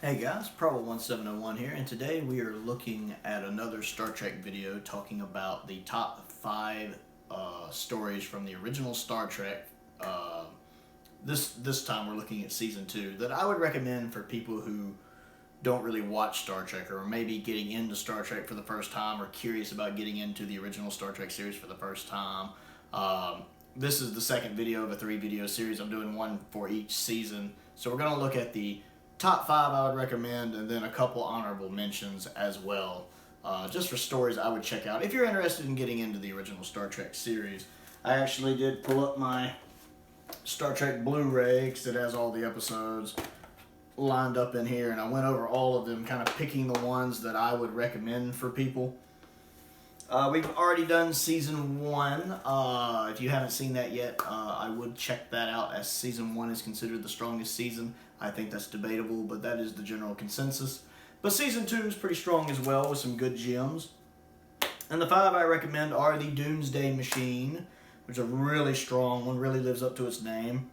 Hey guys, Probo1701 here, and today we are looking at another Star Trek video talking about the top 5 stories from the original Star Trek. This time we're looking at season 2 that I would recommend for people who don't really watch Star Trek or maybe getting into Star Trek for the first time or curious about getting into the original Star Trek series for the first time. This is the second video of a 3 video series. I'm doing one for each season. So we're going to look at the top 5 I would recommend and then a couple honorable mentions as well. Just for stories I would check out if you're interested in getting into the original Star Trek series. I actually did pull up my Star Trek Blu-ray because it has all the episodes lined up in here, and I went over all of them, kind of picking the ones that I would recommend for people. We've already done season 1. If you haven't seen that yet, I would check that out, as season 1 is considered the strongest season. I think that's debatable, but that is the general consensus. But season 2 is pretty strong as well, with some good gems. And the 5 I recommend are the Doomsday Machine, which is a really strong one, really lives up to its name.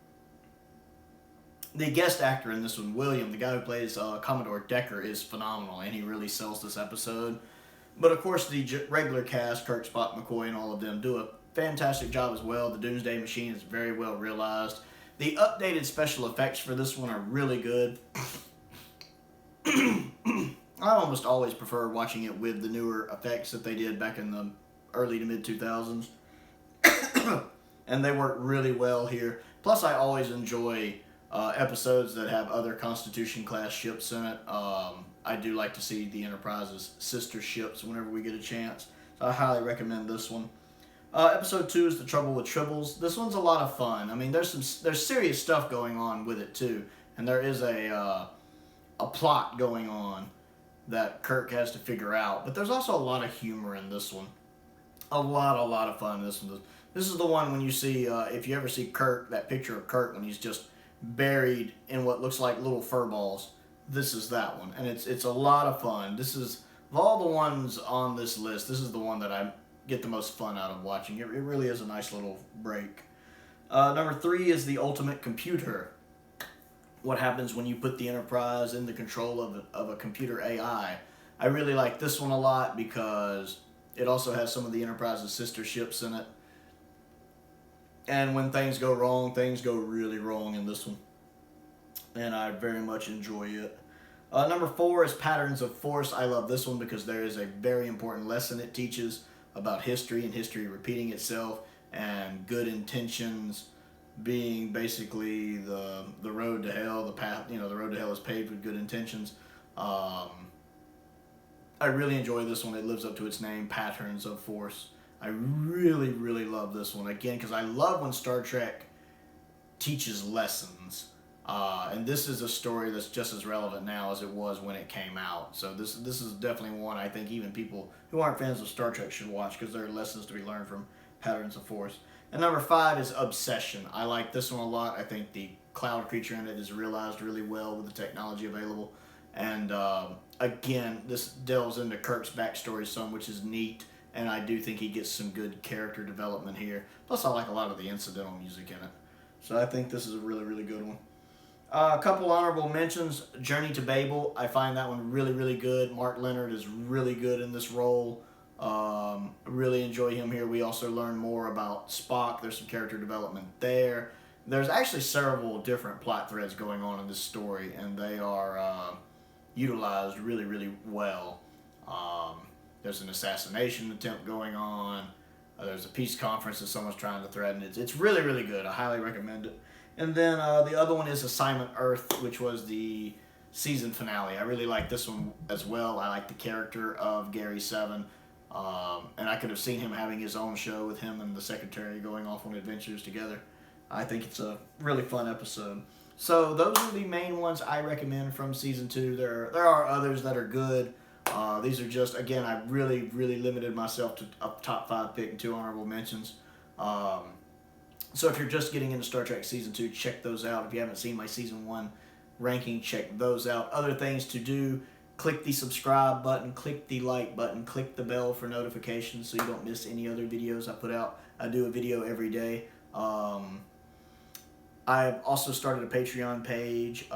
The guest actor in this one, William, the guy who plays Commodore Decker, is phenomenal, and he really sells this episode. But of course, the regular cast, Kirk, Spock, McCoy, and all of them do a fantastic job as well. The Doomsday Machine is very well realized. The updated special effects for this one are really good. I almost always prefer watching it with the newer effects that they did back in the early to mid 2000s. And they work really well here. Plus, I always enjoy episodes that have other Constitution class ships in it. I do like to see the Enterprise's sister ships whenever we get a chance. So I highly recommend this one. Episode 2 is The Trouble with Tribbles. This one's a lot of fun. I mean, there's serious stuff going on with it too, and there is a plot going on that Kirk has to figure out. But there's also a lot of humor in this one. A lot of fun in this one. This is the one when you see, if you ever see Kirk, that picture of Kirk when he's just buried in what looks like little fur balls. This is that one, and it's a lot of fun. This is, of all the ones on this list, this is the one that I get the most fun out of watching. It really is a nice little break. Number 3 is The Ultimate Computer. What happens when you put the Enterprise in the control of a computer AI. I really like this one a lot because it also has some of the Enterprise's sister ships in it. And when things go wrong, things go really wrong in this one. And I very much enjoy it. Number 4 is Patterns of Force. I love this one because there is a very important lesson it teaches about history and history repeating itself and good intentions being basically the road to hell. The path, the road to hell is paved with good intentions. I really enjoy this one. It lives up to its name, Patterns of Force. I really love this one, again, because I love when Star Trek teaches lessons. And this is a story that's just as relevant now as it was when it came out. So this is definitely one I think even people who aren't fans of Star Trek should watch, because there are lessons to be learned from Patterns of Force. And number 5 is Obsession. I like this one a lot. I think the cloud creature in it is realized really well with the technology available. And again, this delves into Kirk's backstory some, which is neat. And I do think he gets some good character development here. Plus, I like a lot of the incidental music in it. So I think this is a really good one. A couple honorable mentions. Journey to Babel. I find that one really good. Mark Leonard is really good in this role. Really enjoy him here. We also learn more about Spock. There's some character development there. There's actually several different plot threads going on in this story, and they are utilized really well. There's an assassination attempt going on. There's a peace conference that someone's trying to threaten. It's really good. I highly recommend it. And then the other one is Assignment Earth, which was the season finale. I really like this one as well. I like the character of Gary Seven. And I could have seen him having his own show with him and the secretary going off on adventures together. I think it's a really fun episode. So those are the main ones I recommend from season 2. There are others that are good. These are just, again, I really limited myself to a top 5 pick and 2 honorable mentions. So if you're just getting into Star Trek Season 2, check those out. If you haven't seen my Season 1 ranking, check those out. Other things to do, click the subscribe button, click the like button, click the bell for notifications so you don't miss any other videos I put out. I do a video every day. I've also started a Patreon page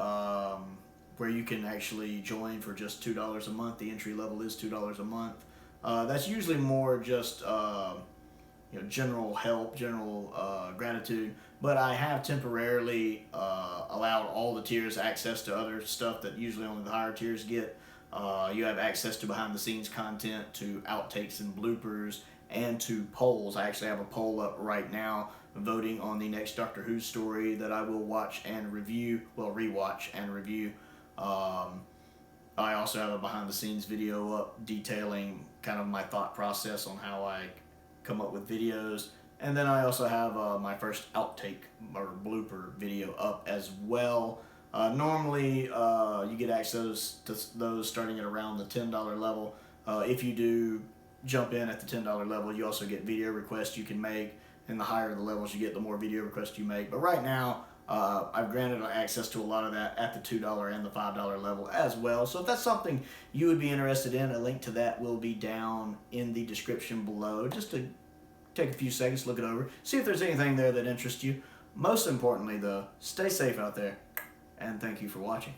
where you can actually join for just $2 a month. The entry level is $2 a month. That's usually more just general help, general gratitude. But I have temporarily allowed all the tiers access to other stuff that usually only the higher tiers get. You have access to behind the scenes content, to outtakes and bloopers, and to polls. I actually have a poll up right now voting on the next Doctor Who story that I will watch and review, well, rewatch and review. I also have a behind the scenes video up detailing kind of my thought process on how I come up with videos. And then I also have my first outtake or blooper video up as well. Normally, you get access to those starting at around the $10 level. If you do jump in at the $10 level, you also get video requests you can make. And the higher the levels you get, the more video requests you make. But right now, I've granted access to a lot of that at the $2 and the $5 level as well. So if that's something you would be interested in, a link to that will be down in the description below. Just to take a few seconds, look it over, see if there's anything there that interests you. Most importantly, though, stay safe out there, and thank you for watching.